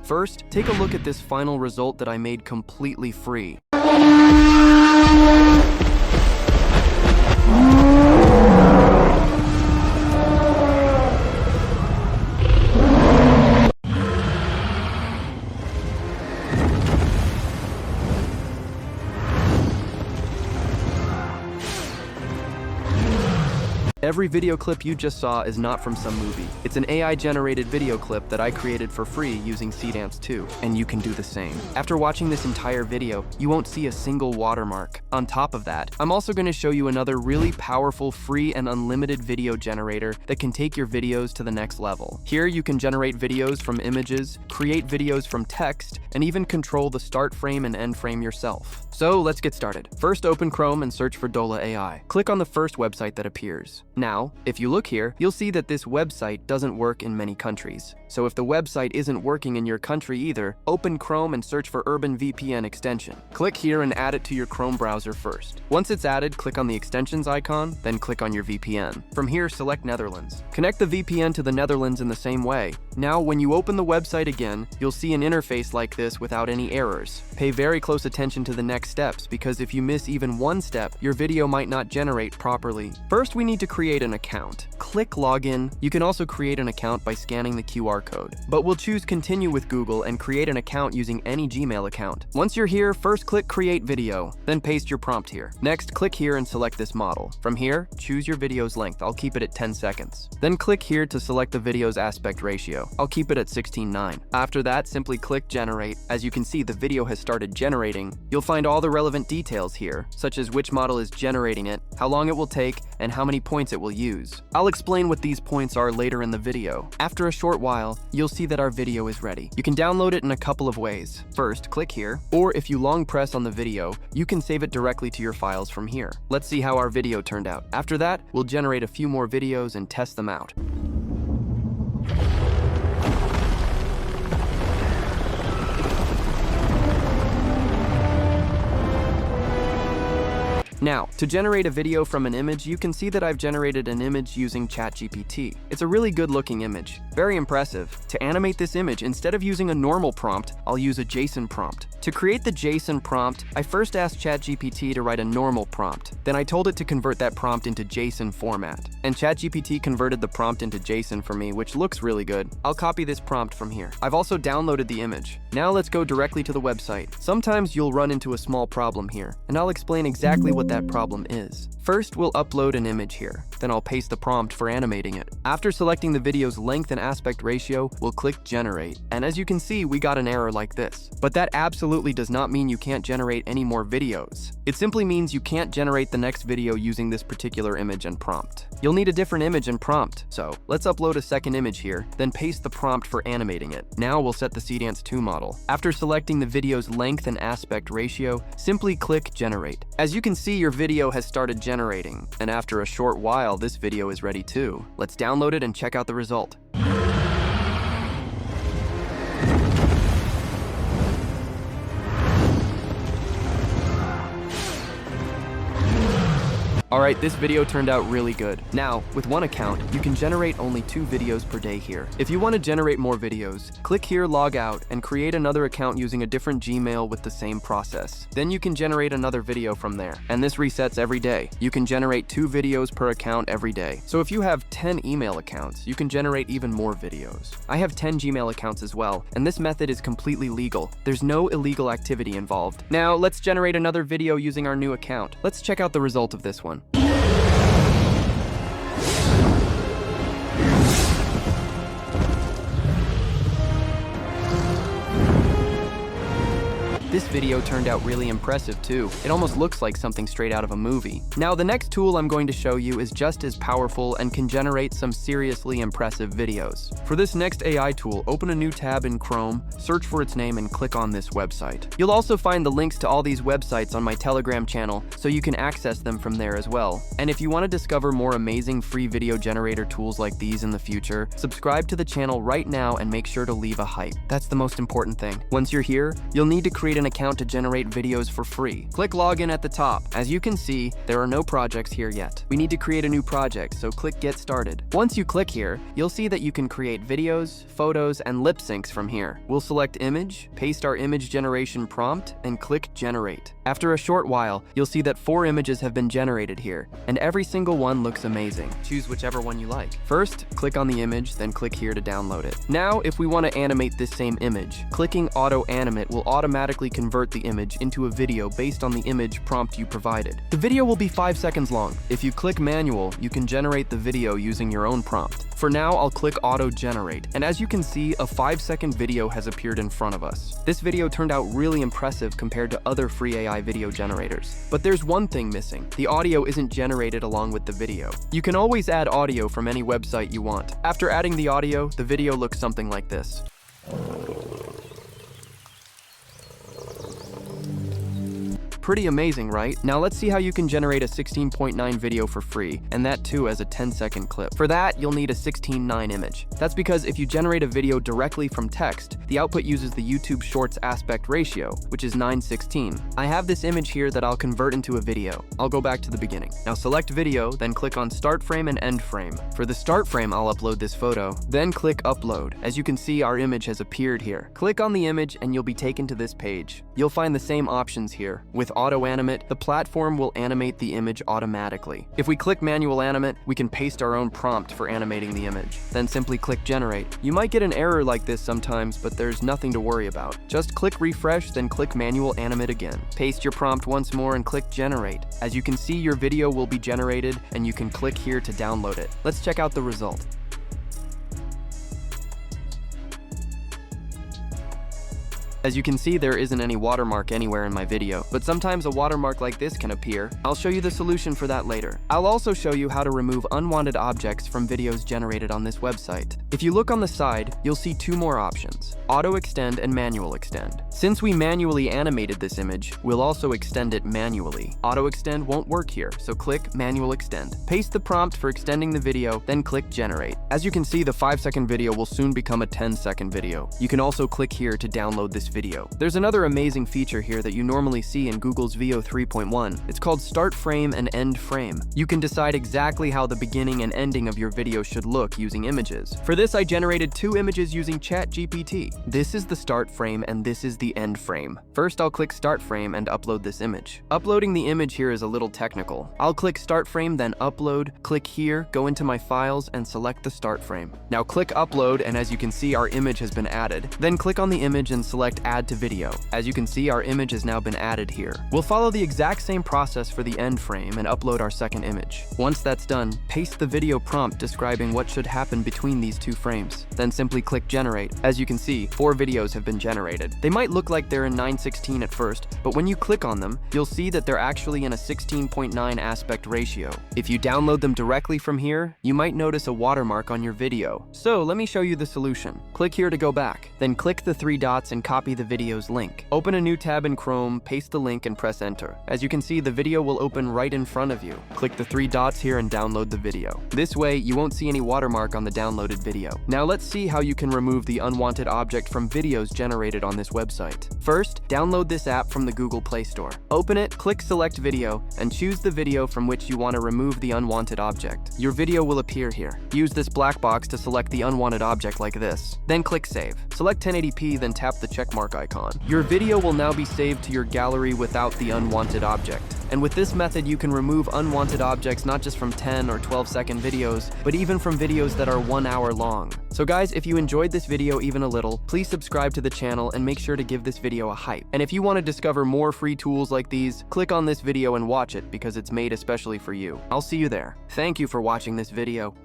First, take a look at this final result that I made completely free. Every video clip you just saw is not from some movie. It's an AI-generated video clip that I created for free using Seedance 2, and you can do the same. After watching this entire video, you won't see a single watermark. On top of that, I'm also going to show you another really powerful, free, and unlimited video generator that can take your videos to the next level. Here, you can generate videos from images, create videos from text, and even control the start frame and end frame yourself. So let's get started. First, open Chrome and search for Dola AI. Click on the first website that appears. Now, if you look here, you'll see that this website doesn't work in many countries. So if the website isn't working in your country either, open Chrome and search for Urban VPN extension. Click here and add it to your Chrome browser first. Once it's added, click on the extensions icon, then click on your VPN. From here, select Netherlands. Connect the VPN to the Netherlands in the same way. Now, when you open the website again, you'll see an interface like this without any errors. Pay very close attention to the next steps, because if you miss even one step, your video might not generate properly. First, we need to create an account. Click Login. You can also create an account by scanning the QR code. But we'll choose Continue with Google and create an account using any Gmail account. Once you're here, first click Create Video, then paste your prompt here. Next, click here and select this model. From here, choose your video's length. I'll keep it at 10 seconds. Then click here to select the video's aspect ratio. I'll keep it at 16:9. After that, simply click Generate. As you can see, the video has started generating. You'll find all the relevant details here, such as which model is generating it, how long it will take, and how many points it will use. I'll explain what these points are later in the video. After a short while, you'll see that our video is ready. You can download it in a couple of ways. First, click here, or if you long press on the video, you can save it directly to your files from here. Let's see how our video turned out. After that, we'll generate a few more videos and test them out. Now, to generate a video from an image, you can see that I've generated an image using ChatGPT. It's a really good-looking image. Very impressive. To animate this image, instead of using a normal prompt, I'll use a JSON prompt. To create the JSON prompt, I first asked ChatGPT to write a normal prompt. Then I told it to convert that prompt into JSON format. And ChatGPT converted the prompt into JSON for me, which looks really good. I'll copy this prompt from here. I've also downloaded the image. Now let's go directly to the website. Sometimes you'll run into a small problem here, and I'll explain exactly what that problem is. First, we'll upload an image here. Then I'll paste the prompt for animating it. After selecting the video's length and aspect ratio, we'll click Generate. And as you can see, we got an error like this. But that absolutely does not mean you can't generate any more videos. It simply means you can't generate the next video using this particular image and prompt. You'll need a different image and prompt. So let's upload a second image here, then paste the prompt for animating it. Now we'll set the Seedance 2 model. After selecting the video's length and aspect ratio, simply click Generate. As you can see, your video has started generating, and after a short while, this video is ready too. Let's download it and check out the result. Alright, this video turned out really good. Now, with one account, you can generate only 2 videos per day here. If you want to generate more videos, click here, log out, and create another account using a different Gmail with the same process. Then you can generate another video from there, and this resets every day. You can generate 2 videos per account every day. So if you have 10 email accounts, you can generate even more videos. I have 10 Gmail accounts as well, and this method is completely legal. There's no illegal activity involved. Now, let's generate another video using our new account. Let's check out the result of this one. This video turned out really impressive too. It almost looks like something straight out of a movie. Now, the next tool I'm going to show you is just as powerful and can generate some seriously impressive videos. For this next AI tool, open a new tab in Chrome, search for its name, and click on this website. You'll also find the links to all these websites on my Telegram channel, so you can access them from there as well. And if you want to discover more amazing free video generator tools like these in the future, subscribe to the channel right now and make sure to leave a hype. That's the most important thing. Once you're here, you'll need to create an an account to generate videos for free. Click Login at the top. As you can see, there are no projects here yet. We need to create a new project, so click Get Started. Once you click here, you'll see that you can create videos, photos, and lip syncs from here. We'll select Image, paste our image generation prompt, and click Generate. After a short while, you'll see that 4 images have been generated here, and every single one looks amazing. Choose whichever one you like. First, click on the image, then click here to download it. Now, if we want to animate this same image, clicking Auto Animate will automatically convert the image into a video based on the image prompt you provided. The video will be 5 seconds long. If you click Manual, you can generate the video using your own prompt. For now, I'll click Auto Generate, and as you can see, a 5-second video has appeared in front of us. This video turned out really impressive compared to other free AI video generators. But there's one thing missing. The audio isn't generated along with the video. You can always add audio from any website you want. After adding the audio, the video looks something like this. Pretty amazing, right? Now let's see how you can generate a 16.9 video for free, and that too as a 10-second clip. For that, you'll need a 16:9 image. That's because if you generate a video directly from text, the output uses the YouTube Shorts aspect ratio, which is 9:16. I have this image here that I'll convert into a video. I'll go back to the beginning. Now select video, then click on Start Frame and End Frame. For the start frame, I'll upload this photo, then click Upload. As you can see, our image has appeared here. Click on the image and you'll be taken to this page. You'll find the same options here. With Auto Animate, the platform will animate the image automatically. If we click Manual Animate, we can paste our own prompt for animating the image. Then simply click Generate. You might get an error like this sometimes, but there's nothing to worry about. Just click Refresh, then click Manual Animate again. Paste your prompt once more and click Generate. As you can see, your video will be generated, and you can click here to download it. Let's check out the result. As you can see, there isn't any watermark anywhere in my video, but sometimes a watermark like this can appear. I'll show you the solution for that later. I'll also show you how to remove unwanted objects from videos generated on this website. If you look on the side, you'll see 2 more options: Auto Extend and Manual Extend. Since we manually animated this image, we'll also extend it manually. Auto Extend won't work here, so click Manual Extend. Paste the prompt for extending the video, then click Generate. As you can see, the 5-second video will soon become a 10-second video. You can also click here to download this video. There's another amazing feature here that you normally see in Google's Veo 3.1. It's called Start Frame and End Frame. You can decide exactly how the beginning and ending of your video should look using images. For this, I generated 2 images using ChatGPT. This is the start frame and this is the end frame. First, I'll click Start Frame and upload this image. Uploading the image here is a little technical. I'll click Start Frame, then Upload, click here, go into my files, and select the start frame. Now click Upload, and as you can see, our image has been added. Then click on the image and select Add to Video. As you can see, our image has now been added here. We'll follow the exact same process for the end frame and upload our second image. Once that's done, paste the video prompt describing what should happen between these 2 frames. Then simply click Generate. As you can see, 4 videos have been generated. They might look like they're in 9:16 at first, but when you click on them, you'll see that they're actually in a 16.9 aspect ratio. If you download them directly from here, you might notice a watermark on your video. So let me show you the solution. Click here to go back. Then click the 3 dots and copy the video's link. Open a new tab in Chrome, paste the link, and press Enter. As you can see, the video will open right in front of you. Click the 3 dots here and download the video. This way, you won't see any watermark on the downloaded video. Now let's see how you can remove the unwanted object from videos generated on this website. First, download this app from the Google Play Store. Open it, click Select Video, and choose the video from which you want to remove the unwanted object. Your video will appear here. Use this black box to select the unwanted object like this. Then click Save. Select 1080p, then tap the checkmark icon. Your video will now be saved to your gallery without the unwanted object. And with this method, you can remove unwanted objects not just from 10 or 12-second videos, but even from videos that are 1 hour long. So guys, if you enjoyed this video even a little, please subscribe to the channel and make sure to give this video a hype. And if you want to discover more free tools like these, click on this video and watch it because it's made especially for you. I'll see you there. Thank you for watching this video.